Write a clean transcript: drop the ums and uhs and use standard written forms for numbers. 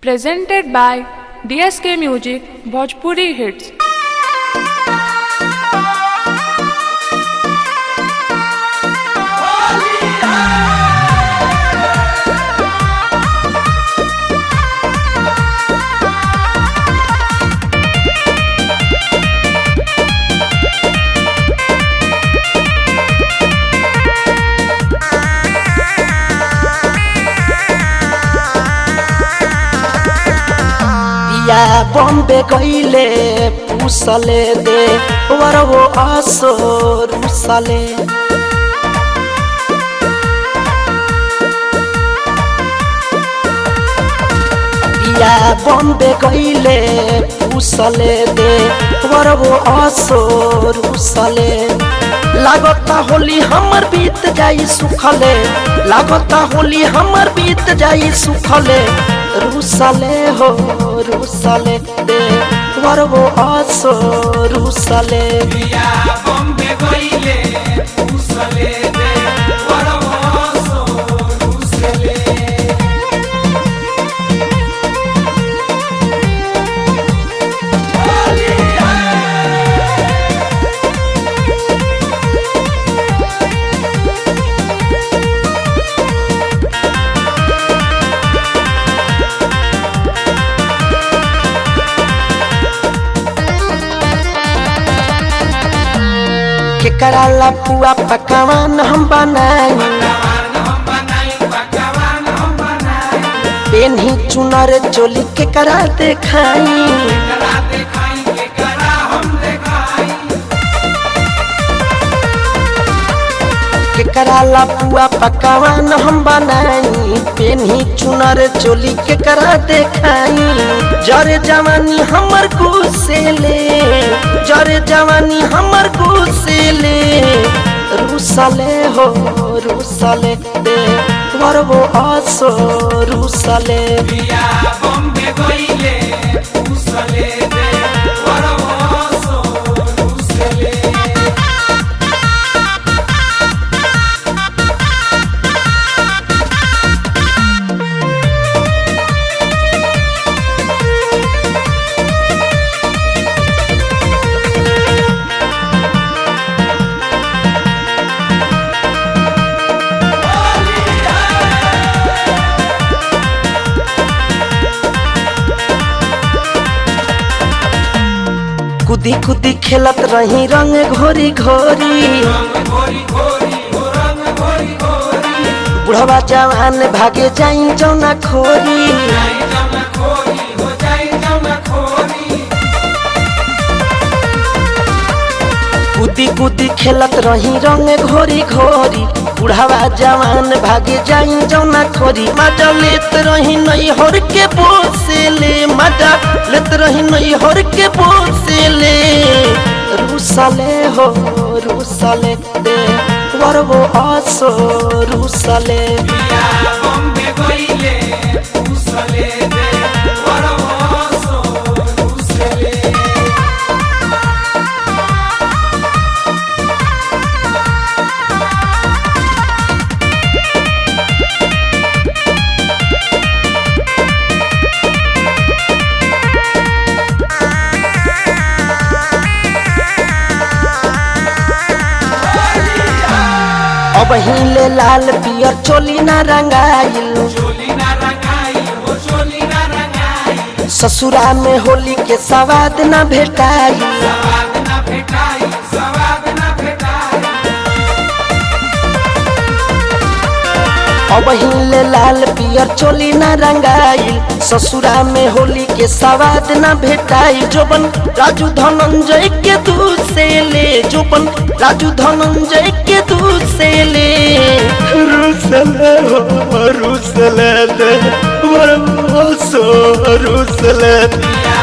Presented by DSK Music Bhojpuri Hits। Bombay गईले पूसले दे वर वो आसो रूसले पिया बॉम्बे गईले पूसले दे वर वो आसो रूसले लागता होली हमर बीत जाई सुखले लागता होली हमर बीत जाई सुखले रूसले हो रूसले दे वर वो आसो रूसले पिया बॉम्बे गईले पूसले दे वर वो आसो रूसले के कराला पुआ पकवान हम बनाई पेन्ही चुनर चोली के करा देखाई के कराला पुआ पकवान हम बनाई पेन्ही चुनर चोली के करा देखाई जरे जवानी हमर कुसेले जरे जवानी हमर कुसेले रूसले हो रूसले दे वर वो आसो रूसले पिया बॉम्बे गईले पूसले दे वर वो आसो रूसले कुदी कुदी खेलत रही रंग घोरी घोरी बुढ़वा जवान भागे जाई जौना खोरी कुदी कुदी खेलत रही रंग घोरी घोरी बुढ़वा जवान भागे जाई जौना खोरी मजा लेत रही नई हर के बोसेले मजा लेत रही नई हर के बोसेले रूसले हो रूसले दे वर वो आसो रूसले पिया बॉम्बे गईले पूसले दे वर वो आसो रूसले अब हिले लाल पियर चोली ना रंगाइल चोली ना रंगाई हो चोली ना रंगाई ससुरा में होली के सवाद ना भेटाई सवाद ना भेटाई सवाद ना भेटाई अब हिले लाल पियर चोली ना रंगाइल ससुरा में होली के सवाद ना भेटाई जोबन राजू धनंजय के दूध से ले जोबन राजू धनंजय के दूध से ले रूसले हो रूसले दे वर वो आसो रूसले पिया